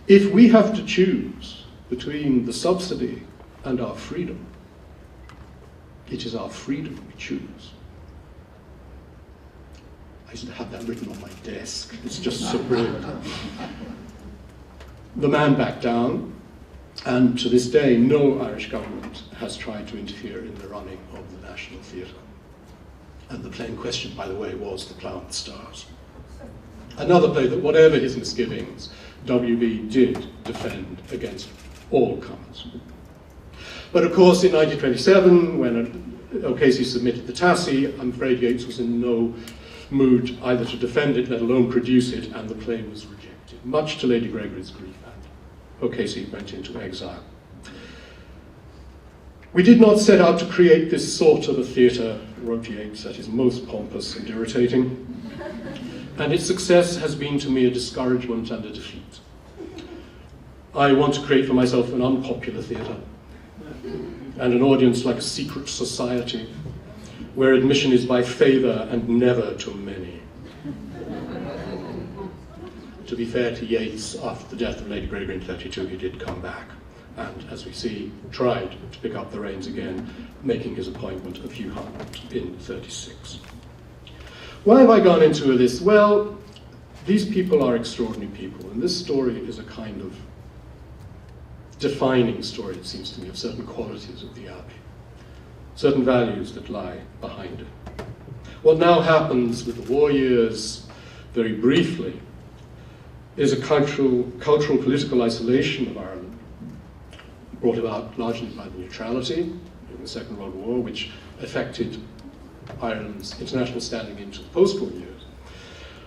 "If we have to choose between the subsidy and our freedom, it is our freedom we choose." I used to have that written on my desk. It's just so brilliant. The man backed down, and to this day, no Irish government has tried to interfere in the running of the National Theatre. And the play in question, by the way, was The Plough and the Stars. Another play that, whatever his misgivings, WB did defend against all comers. But of course, in 1927, when O'Casey submitted the Tassie, I'm afraid Yeats was in no mood either to defend it, let alone produce it, and the play was rejected, much to Lady Gregory's grief, and O'Casey went into exile. "We did not set out to create this sort of a theatre," wrote Yeats, "that is most pompous and irritating, and its success has been to me a discouragement and a defeat. I want to create for myself an unpopular theatre, and an audience like a secret society, where admission is by favour and never to many." To be fair to Yeats, after the death of Lady Gregory in 1932, he did come back, and as we see, tried to pick up the reins again, making his appointment of Hugh Hamilton in 1936. Why have I gone into this? Well, these people are extraordinary people, and this story is a kind of defining story, it seems to me, of certain qualities of the Abbey, certain values that lie behind it. What now happens with the war years, very briefly, is a cultural political isolation of Ireland, brought about largely by the neutrality in the Second World War, which affected Ireland's international standing into the post-war years,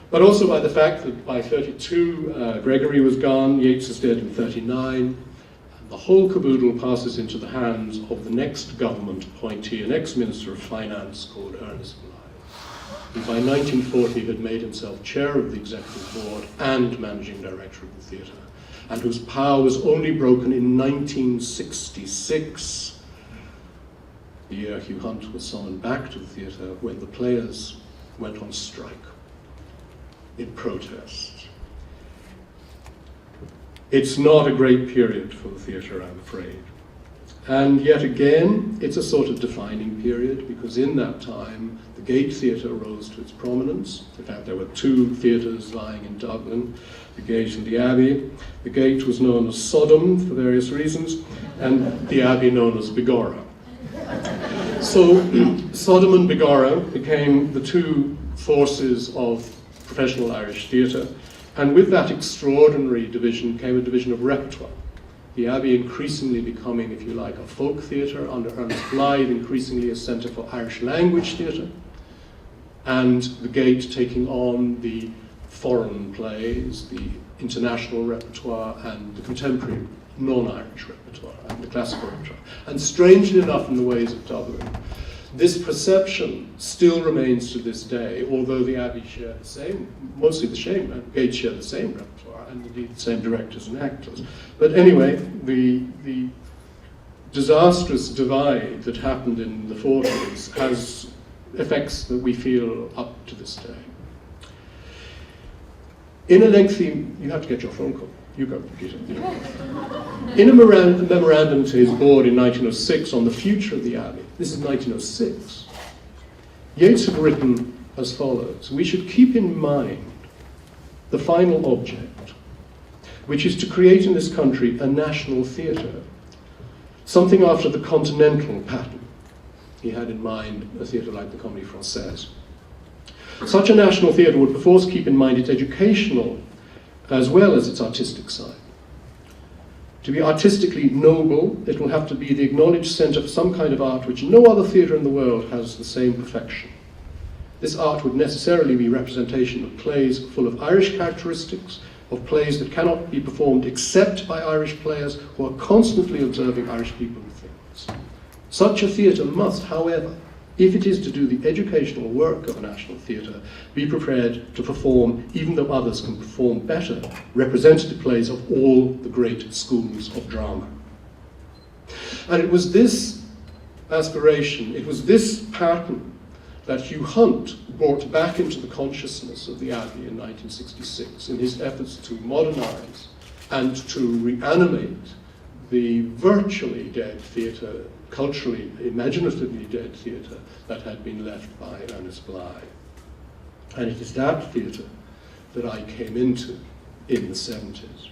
but also by the fact that by 1932, Gregory was gone, Yeats is dead in 1939, and the whole caboodle passes into the hands of the next government appointee, an ex-Minister of Finance called Ernest Blythe, who by 1940 had made himself chair of the executive board and managing director of the theatre, and whose power was only broken in 1966, the year Hugh Hunt was summoned back to the theatre, when the players went on strike in protest. It's not a great period for the theatre, I'm afraid. And yet again, it's a sort of defining period, because in that time, the Gate Theatre rose to its prominence. In fact, there were two theatres lying in Dublin, the Gate and the Abbey. The Gate was known as Sodom for various reasons, and the Abbey known as Bigorra. So Sodom and Bigorra became the two forces of professional Irish theatre, and with that extraordinary division came a division of repertoire. The Abbey increasingly becoming, if you like, a folk theatre under Ernest Blythe, increasingly a centre for Irish language theatre, and the Gate taking on the foreign plays, the international repertoire, and the contemporary non-Irish repertoire, and the classical repertoire. And strangely enough, in the ways of Dublin, this perception still remains to this day, although the Abbey share the same, mostly the same, Gate share the same repertoire, and indeed the same directors and actors. But anyway, the disastrous divide that happened in the 40s has effects that we feel up to this day. In a lengthy, you have to get your phone call. You go, Peter. In a memorandum to his board in 1906 on the future of the Abbey, this is 1906, Yeats had written as follows: "We should keep in mind the final object, which is to create in this country a national theatre, something after the continental pattern. He had in mind a theatre like the Comédie Française. Such a national theatre would perforce keep in mind its educational as well as its artistic side. To be artistically noble, it will have to be the acknowledged centre for some kind of art which no other theatre in the world has the same perfection. This art would necessarily be representation of plays full of Irish characteristics, of plays that cannot be performed except by Irish players who are constantly observing Irish people and things. Such a theatre must, however, if it is to do the educational work of a national theatre, be prepared to perform, even though others can perform better, representative plays of all the great schools of drama. And it was this aspiration, it was this pattern that Hugh Hunt brought back into the consciousness of the Abbey in 1966 in his efforts to modernise and to reanimate the virtually dead theatre, culturally, imaginatively dead theatre that had been left by Ernest Bly. And it is that theatre that I came into in the 70s.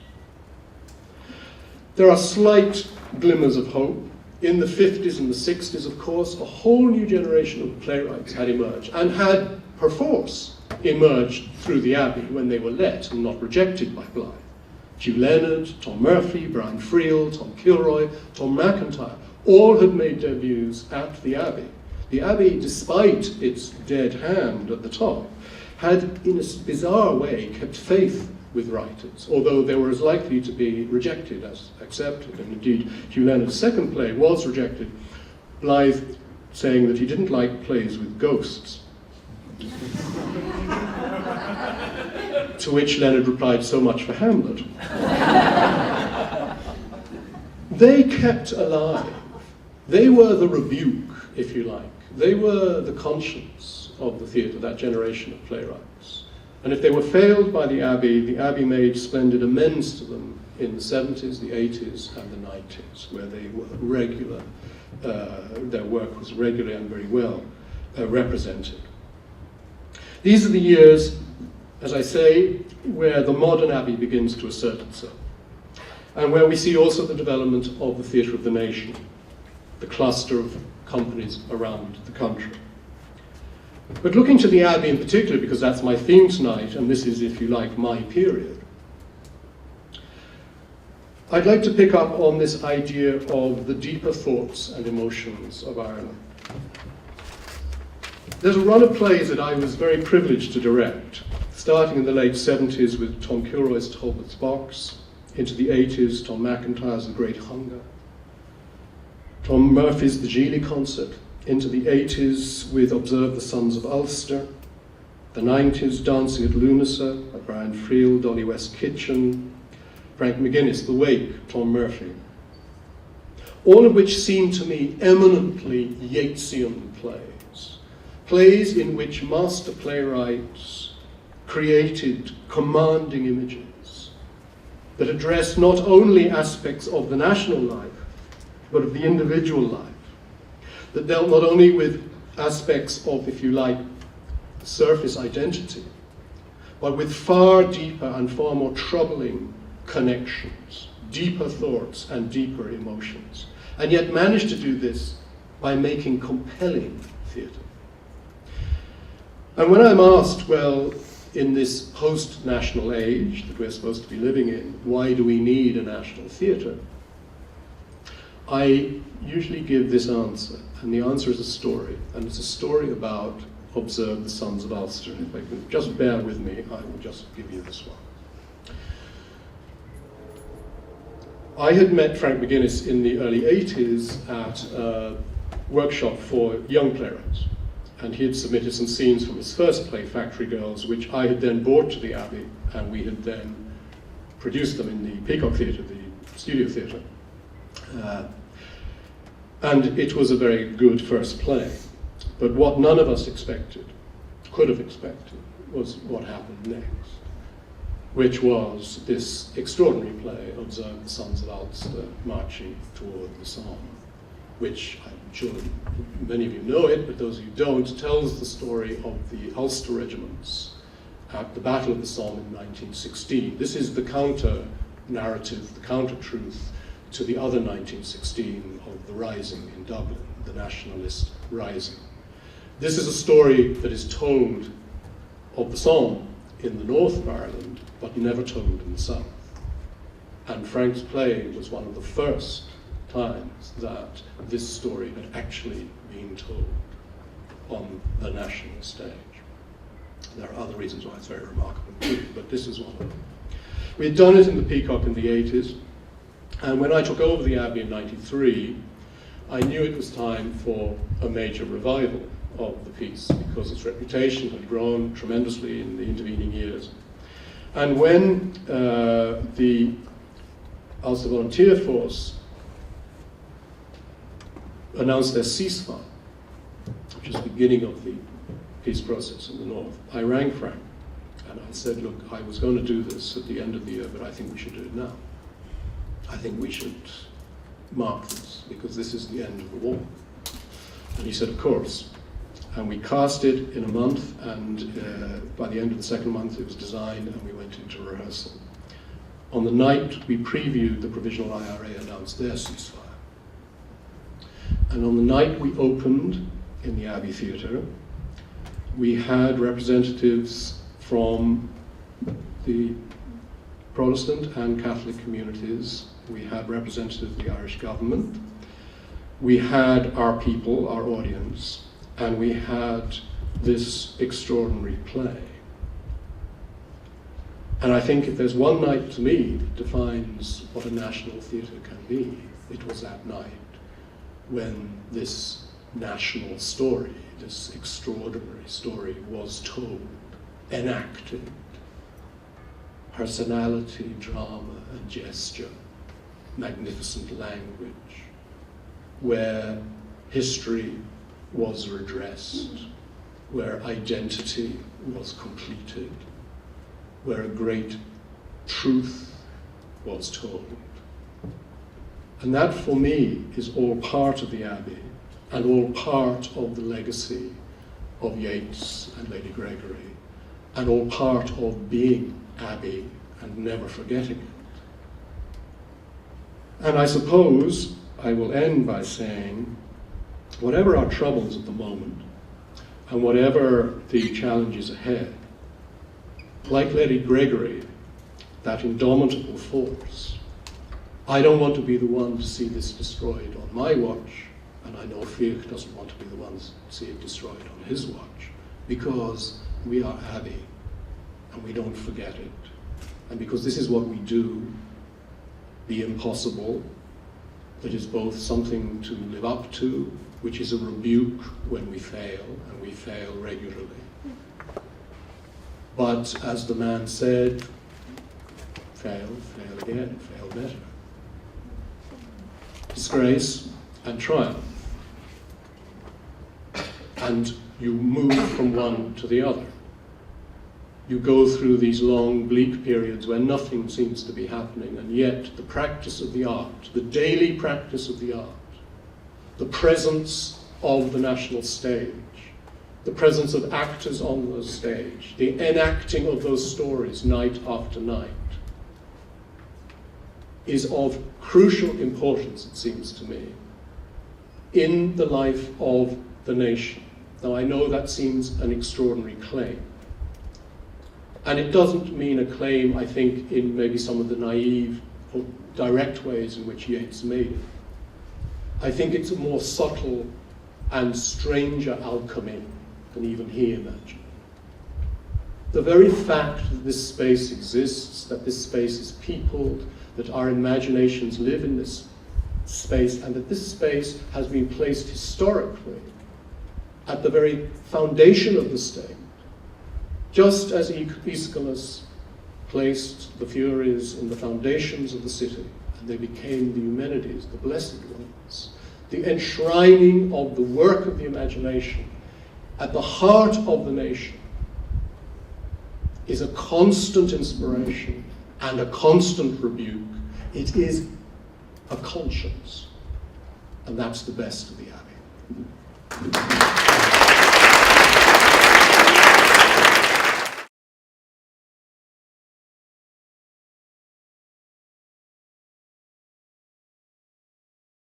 There are slight glimmers of hope. In the 50s and the 60s, of course, a whole new generation of playwrights had emerged and had, perforce, emerged through the Abbey when they were let and not rejected by Bly. Hugh Leonard, Tom Murphy, Brian Friel, Tom Kilroy, Tom McIntyre, all had made debuts at the Abbey. The Abbey, despite its dead hand at the top, had, in a bizarre way, kept faith with writers, although they were as likely to be rejected as accepted. And indeed, Hugh Leonard's second play was rejected, Blythe saying that he didn't like plays with ghosts. To which Leonard replied, "So much for Hamlet." They kept alive. They were the rebuke, if you like. They were the conscience of the theatre, that generation of playwrights. And if they were failed by the Abbey made splendid amends to them in the 70s, the 80s, and the 90s, where they were regular, their work was regularly and very well represented. These are the years, as I say, where the modern Abbey begins to assert itself, and where we see also the development of the theatre of the nation, the cluster of companies around the country. But looking to the Abbey in particular, because that's my theme tonight, and this is, if you like, my period, I'd like to pick up on this idea of the deeper thoughts and emotions of Ireland. There's a run of plays that I was very privileged to direct, starting in the late 70s with Tom Kilroy's Talbot's Box, into the 80s, Tom McIntyre's The Great Hunger, Tom Murphy's The Geely Concert, into the 80s with Observe the Sons of Ulster, the 90s Dancing at Lunasa by Brian Friel, Dolly West Kitchen, Frank McGuinness, The Wake, Tom Murphy. All of which seem to me eminently Yeatsian plays. Plays in which master playwrights created commanding images that address not only aspects of the national life, but of the individual life, that dealt not only with aspects of, if you like, surface identity, but with far deeper and far more troubling connections, deeper thoughts and deeper emotions, and yet managed to do this by making compelling theatre. And when I'm asked, well, in this post-national age that we're supposed to be living in, why do we need a national theatre? I usually give this answer, and the answer is a story, and it's a story about Observe the Sons of Ulster. And if I can just bear with me, I will just give you this one. I had met Frank McGuinness in the early 80s at a workshop for young playwrights, and he had submitted some scenes from his first play, Factory Girls, which I had then brought to the Abbey, and we had then produced them in the Peacock Theatre, the studio theatre. And it was a very good first play. But what none of us expected, could have expected, was what happened next, which was this extraordinary play, Observe the Sons of Ulster, marching toward the Somme, which I'm sure many of you know it, but those of you who don't, tells the story of the Ulster regiments at the Battle of the Somme in 1916. This is the counter narrative, the counter-truth to the other 1916 of the rising in Dublin, the nationalist rising. This is a story that is told of the Somme in the north of Ireland, but never told in the south. And Frank's play was one of the first times that this story had actually been told on the national stage. There are other reasons why it's very remarkable too, but this is one of them. We had done it in the Peacock in the 80s, and when I took over the Abbey in 93, I knew it was time for a major revival of the piece because its reputation had grown tremendously in the intervening years. And when the Ulster Volunteer Force announced their ceasefire, which is the beginning of the peace process in the north, I rang Frank and I said, look, I was going to do this at the end of the year, but I think we should do it now. I think we should mark this because this is the end of the war. And he said, of course. And we cast it in a month, and by the end of the second month it was designed and we went into rehearsal. On the night we previewed, the Provisional IRA announced their ceasefire. And on the night we opened in the Abbey Theatre, we had representatives from the Protestant and Catholic communities. We had representatives of the Irish government. We had our people, our audience, and we had this extraordinary play. And I think if there's one night to me that defines what a national theatre can be, it was that night when this national story, this extraordinary story was told, enacted. Personality, drama, and gesture, magnificent language, where history was redressed, where identity was completed, where a great truth was told. And that, for me, is all part of the Abbey and all part of the legacy of Yeats and Lady Gregory, and all part of being Abbey and never forgetting it. And I suppose I will end by saying, whatever our troubles at the moment, and whatever the challenges ahead, like Lady Gregory, that indomitable force, I don't want to be the one to see this destroyed on my watch, and I know Fiach doesn't want to be the one to see it destroyed on his watch, because we are Abbey, and we don't forget it. And because this is what we do, the impossible, that is both something to live up to, which is a rebuke when we fail, and we fail regularly. But as the man said, fail, fail again, fail better. Disgrace and triumph. And you move from one to the other. You go through these long, bleak periods where nothing seems to be happening, and yet the practice of the art, the daily practice of the art, the presence of the national stage, the presence of actors on the stage, the enacting of those stories night after night, is of crucial importance, it seems to me, in the life of the nation. Now, I know that seems an extraordinary claim. And it doesn't mean a claim, I think, in maybe some of the naive or direct ways in which Yeats made it. I think it's a more subtle and stranger alchemy than even he imagined. The very fact that this space exists, that this space is peopled, that our imaginations live in this space, and that this space has been placed historically at the very foundation of the state, just as Aeschylus placed the Furies in the foundations of the city, and they became the Eumenides, the blessed ones, the enshrining of the work of the imagination at the heart of the nation is a constant inspiration and a constant rebuke. It is a conscience, and that's the best of the Abbey.